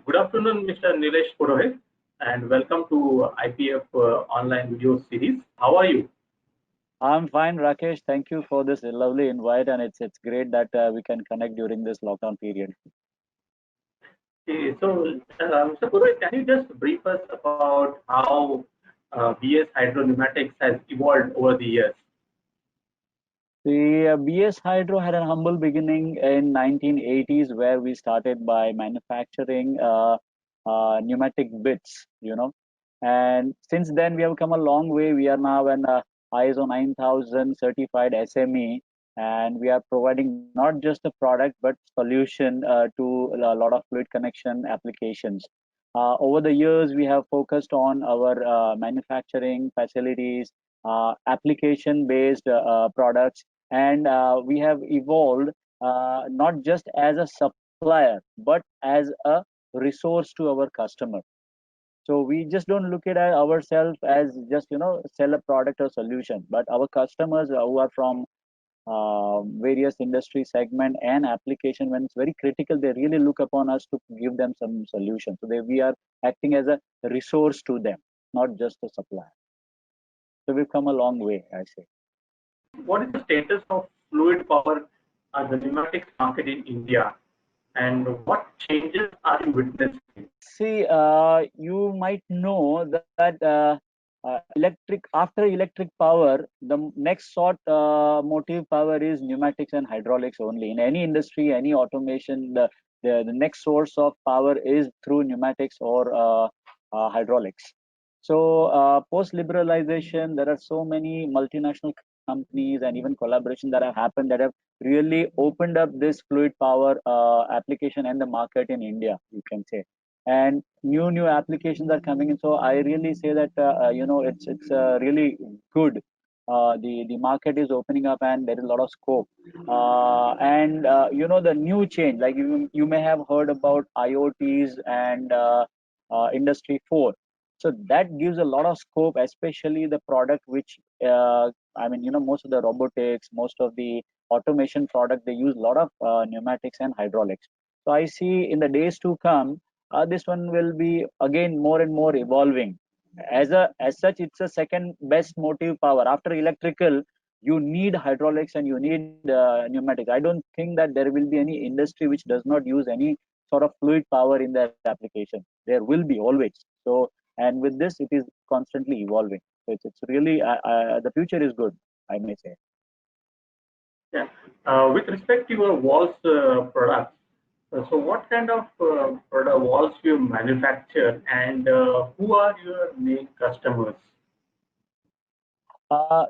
Good afternoon, Mr. Nilesh Purohit, and welcome to IPF online video series. How are you? I'm fine, Rakesh. Thank you for this lovely invite, and it's great that we can connect during this lockdown period. Mr. Purohit, can you just brief us about how BS Hydro Pneumatics has evolved over the years? The BS Hydro had a humble beginning in 1980s, where we started by manufacturing pneumatic bits, and since then we have come a long way. We are now an ISO 9000 certified SME, and we are providing not just a product but solution to a lot of fluid connection applications. Over the years, we have focused on our manufacturing facilities, application based products, and we have evolved not just as a supplier but as a resource to our customer. So we just don't look at ourselves as just sell a product or solution, but our customers who are from various industry segment and application, when it's very critical, they really look upon us to give them some solution. So we are acting as a resource to them, not just a supplier. So we've come a long way, I say. What is the status of fluid power at the pneumatics market in India, and what changes are you witnessing? See, you might know that after electric power, the next sort motive power is pneumatics and hydraulics only. In any industry, any automation, the next source of power is through pneumatics or hydraulics. So, post liberalization, there are so many multinational companies and even collaboration that have happened that have really opened up this fluid power application and the market in India, you can say. And new applications are coming in, so I really say that it's really good. The market is opening up and there is a lot of scope, and the new change, like you may have heard about IoTs and industry 4. So that gives a lot of scope, especially the product which most of the robotics, most of the automation product, they use a lot of pneumatics and hydraulics. So I see in the days to come, this one will be again more and more evolving. As such, it's a second best motive power after electrical. You need hydraulics and you need pneumatics. I don't think that there will be any industry which does not use any sort of fluid power in their application. There will be always. So, and with this, it is constantly evolving. So it's really the future is good, I may say. Yeah. With respect to your walls products, so what kind of product walls you manufacture, and who are your main customers?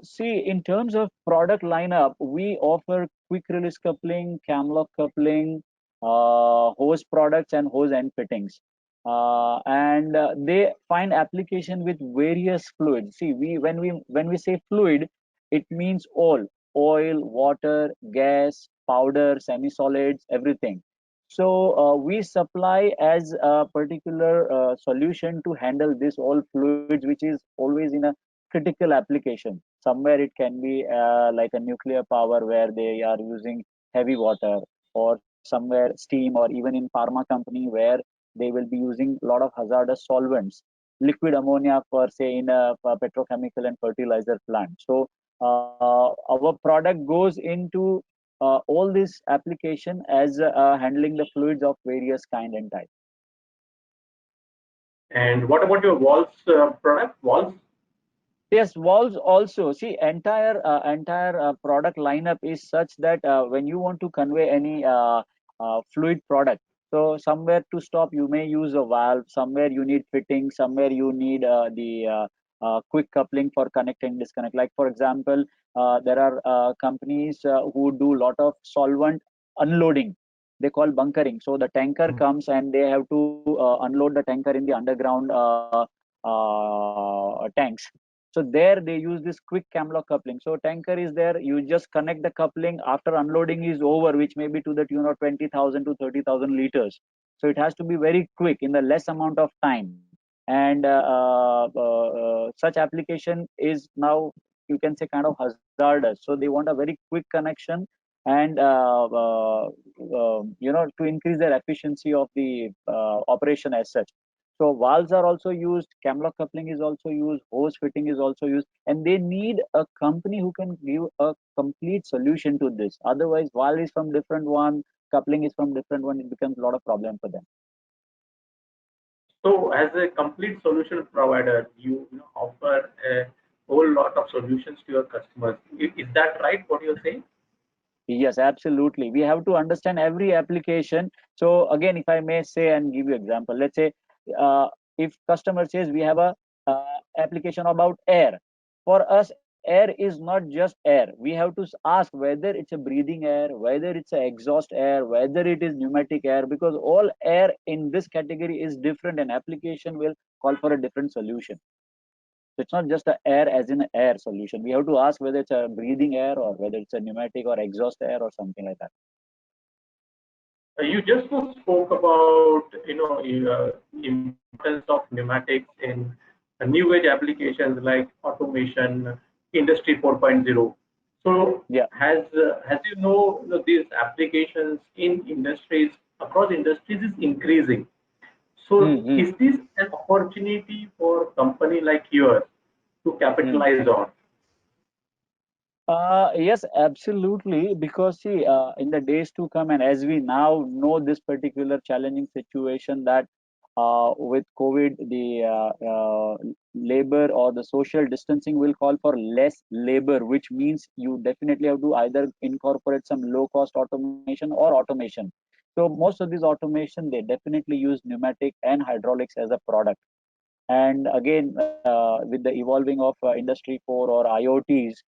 See, in terms of product lineup, we offer quick release coupling, camlock coupling, hose products, and hose end fittings. And they find application with various fluids. See, when we say fluid, it means all: oil, water, gas, powder, semi-solids, everything. So we supply as a particular solution to handle this all fluids, which is always in a critical application. Somewhere it can be like a nuclear power where they are using heavy water, or somewhere steam, or even in pharma company where they will be using a lot of hazardous solvents, liquid ammonia for say in a petrochemical and fertilizer plant. So our product goes into all this application as handling the fluids of various kind and type. And what about your walls product? Walls? Yes, walls also. See, entire product lineup is such that when you want to convey any fluid product, so somewhere to stop you may use a valve. Somewhere you need fitting. Somewhere you need the quick coupling for connect and disconnect. Like for example, there are companies who do lot of solvent unloading. They call bunkering. So the tanker comes and they have to unload the tanker in the underground tanks. So there they use this quick camlock coupling. So tanker is there, you just connect the coupling after unloading is over, which may be to the tune of 20,000 to 30,000 liters. So it has to be very quick in the less amount of time. And such application is now, you can say, kind of hazardous. So they want a very quick connection and to increase their efficiency of the operation as such. So valves are also used, camlock coupling is also used, hose fitting is also used, and they need a company who can give a complete solution to this. Otherwise, valve is from different one, coupling is from different one, it becomes a lot of problem for them. So, as a complete solution provider, you offer a whole lot of solutions to your customers. Is that right? What you're saying? Yes, absolutely. We have to understand every application. So again, if I may say and give you example, let's say if customer says we have a application about air. For us, air is not just air. We have to ask whether it's a breathing air, whether it's a exhaust air, whether it is pneumatic air, because all air in this category is different, and application will call for a different solution. So it's not just a air as in air solution. We have to ask whether it's a breathing air or whether it's a pneumatic or exhaust air or something like that. You just spoke about importance of pneumatics in new age applications like automation, Industry 4.0. So Yeah. as these applications in industries across industries is increasing. So Hmm. is this an opportunity for a company like yours to Hmm. capitalize on? Yes, absolutely. Because see, in the days to come, and as we now know this particular challenging situation that with COVID, the labor or the social distancing will call for less labor, which means you definitely have to either incorporate some low cost automation or automation. So most of these automation, they definitely use pneumatic and hydraulics as a product. And again, with the evolving of Industry 4 or IoTs,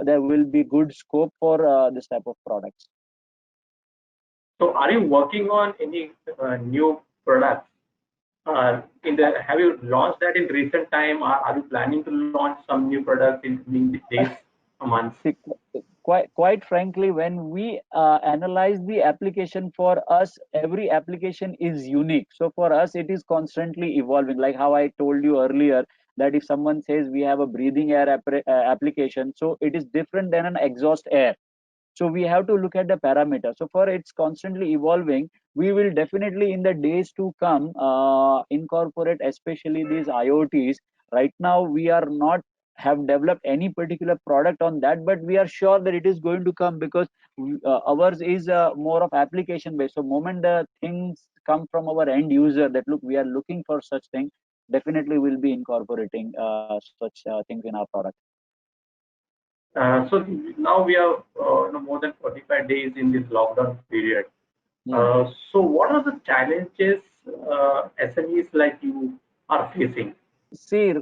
there will be good scope for this type of products. So are you working on any new products? Have you launched that in recent time? Are you planning to launch some new products in coming days or months? See, quite frankly, when we analyze the application, for us, every application is unique. So for us, it is constantly evolving. Like how I told you earlier, that if someone says we have a breathing air application, so it is different than an exhaust air. So we have to look at the parameter. So for it's constantly evolving, we will definitely in the days to come incorporate especially these IoTs. Right now we are not have developed any particular product on that, but we are sure that it is going to come, because ours is more of application based. So moment the things come from our end user that look, we are looking for such thing, definitely we'll be incorporating such things in our product. So now we are more than 45 days in this lockdown period. Hmm. So what are the challenges SMEs like you are facing? See,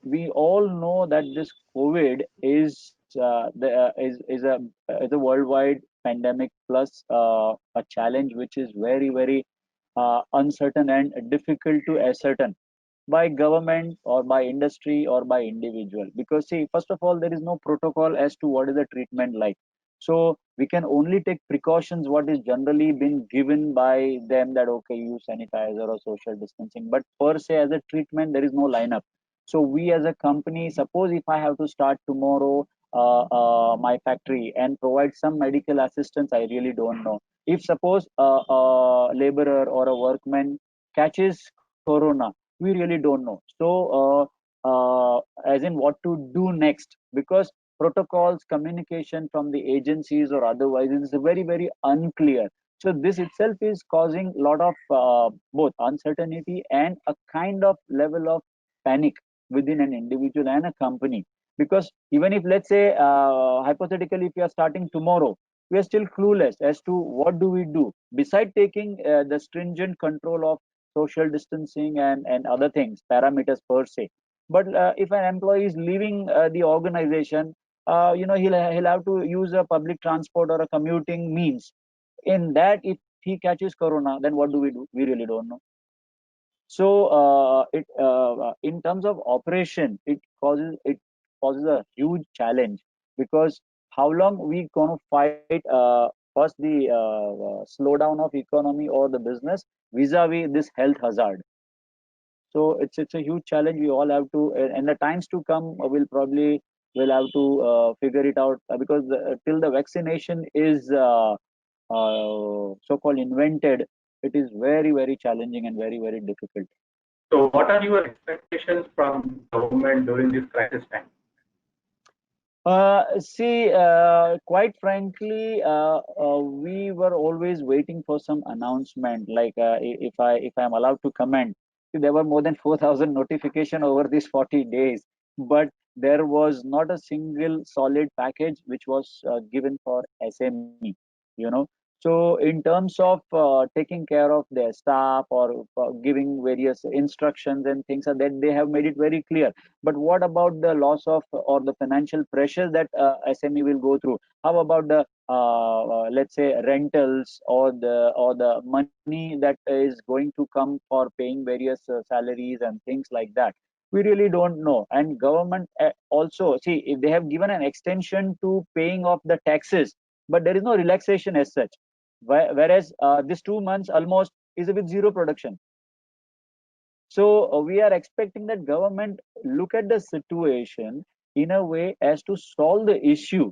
we all know that this COVID is a worldwide pandemic plus a challenge which is very uncertain and difficult to ascertain by government or by industry or by individual. Because see, first of all, there is no protocol as to what is the treatment like. So we can only take precautions what is generally been given by them, that okay, use sanitizer or social distancing, but per se as a treatment there is no lineup. So we as a company, suppose if I have to start tomorrow my factory and provide some medical assistance, I really don't know. If suppose a laborer or a workman catches corona, we really don't know. So as in what to do next, because protocols communication from the agencies or otherwise is very unclear. So this itself is causing a lot of both uncertainty and a kind of level of panic within an individual and a company. Because even if, let's say, hypothetically, if we are starting tomorrow, we are still clueless as to what do we do beside taking the stringent control of social distancing and other things, parameters per se. But if an employee is leaving the organization, he'll have to use a public transport or a commuting means. In that, if he catches corona, then what do we do? We really don't know. So it in terms of operation, it causes a huge challenge, because how long we gonna fight first the slowdown of economy or the business vis-a-vis this health hazard. So it's a huge challenge. We all have to, and the times to come will probably we'll have to figure it out because till the vaccination is so-called invented, it is very, very challenging and very, very difficult. So, what are your expectations from government during this crisis time? See, quite frankly, we were always waiting for some announcement. Like, if I'm allowed to comment, see, there were more than 4,000 notification over these 40 days, but there was not a single solid package which was given for SME. You know, so in terms of taking care of their staff or giving various instructions and things, that they have made it very clear. But what about the loss of or the financial pressures that SME will go through? How about the let's say rentals or the money that is going to come for paying various salaries and things like that? We really don't know. And government also, see, if they have given an extension to paying off the taxes, but there is no relaxation as such. Whereas this 2 months almost is with zero production. So we are expecting that government look at the situation in a way as to solve the issue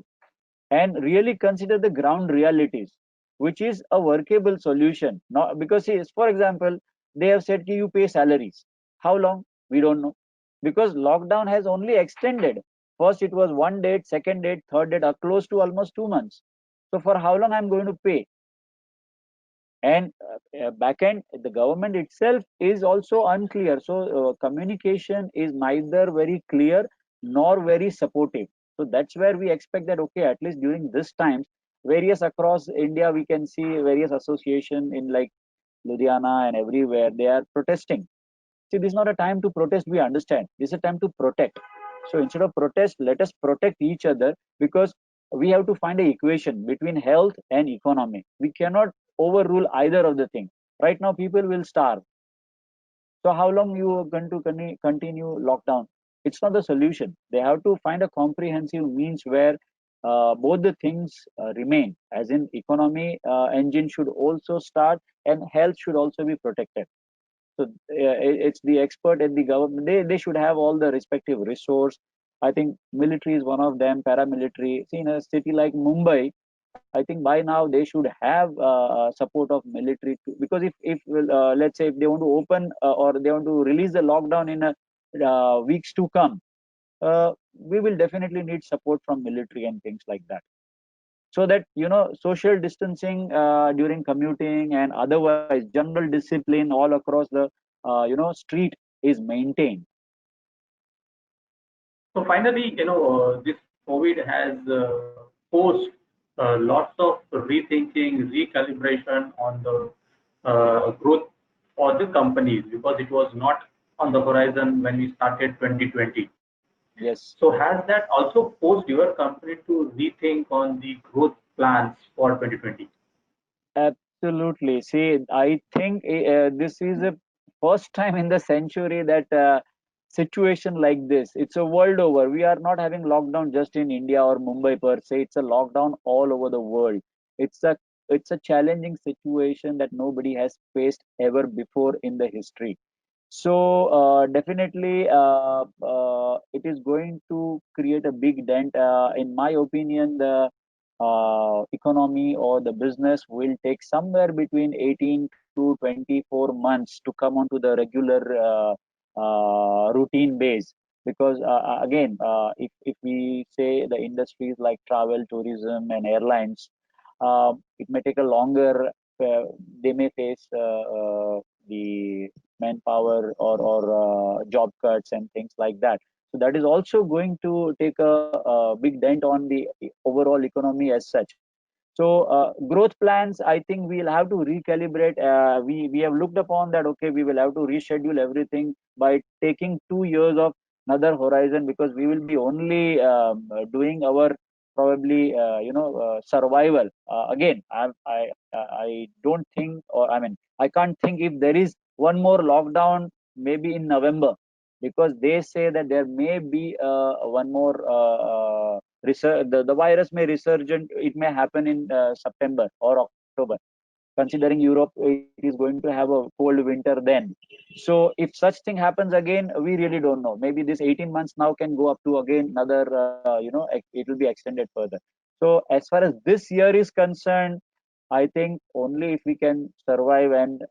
and really consider the ground realities, which is a workable solution. Not because, see, for example, they have said you pay salaries. How long? We don't know, because lockdown has only extended. First it was one date, second date, third date, are close to almost 2 months. So for how long I'm going to pay? And back end, the government itself is also unclear. So communication is neither very clear nor very supportive. So that's where we expect that, okay, at least during this times, various across India, we can see various association in like Ludhiana and everywhere, they are protesting. See, this is not a time to protest, we understand. This is a time to protect. So instead of protest, let us protect each other, because we have to find a equation between health and economy. We cannot overrule either of the thing. Right now, people will starve. So how long you are going to continue lockdown? It's not the solution. They have to find a comprehensive means where both the things remain. As in, economy engine should also start, and health should also be protected. So it's the expert at the government. They should have all the respective resource. I think military is one of them, paramilitary. See, in a city like Mumbai, I think by now they should have support of military too. Because if let's say if they want to open or they want to release the lockdown in a weeks to come, we will definitely need support from military and things like that, so that social distancing during commuting and otherwise general discipline all across the street is maintained. So finally, this COVID has forced lots of rethinking, recalibration on the growth for the companies, because it was not on the horizon when we started 2020. Yes. So has that also forced your company to rethink on the growth plans for 2020? Absolutely. See, I think this is a first time in the century that situation like this. It's a world over. We are not having lockdown just in India or Mumbai per se. It's a lockdown all over the world. It's a it's a challenging situation that nobody has faced ever before in the history. So definitely, it is going to create a big dent. In my opinion, the economy or the business will take somewhere between 18 to 24 months to come onto the regular routine base. Because again, if we say the industries like travel, tourism, and airlines, it may take a longer. They may face the manpower or job cuts and things like that. So that is also going to take a big dent on the overall economy as such. So growth plans, I think we'll have to recalibrate. We have looked upon that. Okay, we will have to reschedule everything by taking 2 years of another horizon, because we will be only doing our probably survival. Again, I don't think, or I mean, I can't think if there is one more lockdown maybe in November, because they say that there may be one more the virus may resurgent. It may happen in September or October. considering Europe, it is going to have a cold winter then. So if such thing happens again, we really don't know. Maybe this 18 months now can go up to again another, it will be extended further. So as far as this year is concerned, I think only if we can survive and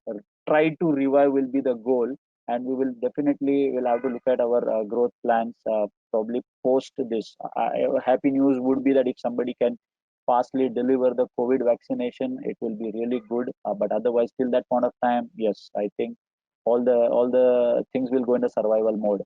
try to revive will be the goal. And we will definitely will have to look at our growth plans probably post this. Happy news would be that if somebody can fastly deliver the COVID vaccination, it will be really good. But otherwise, till that point of time, yes, I think all the things will go into survival mode.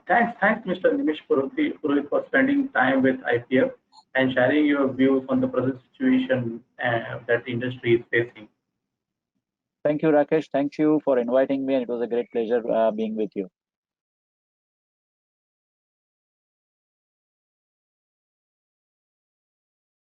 Thanks, Mr. Nimesh Purohit, for spending time with IPF and sharing your views on the present situation that the industry is facing. Thank you, Rakesh. Thank you for inviting me, and it was a great pleasure being with you.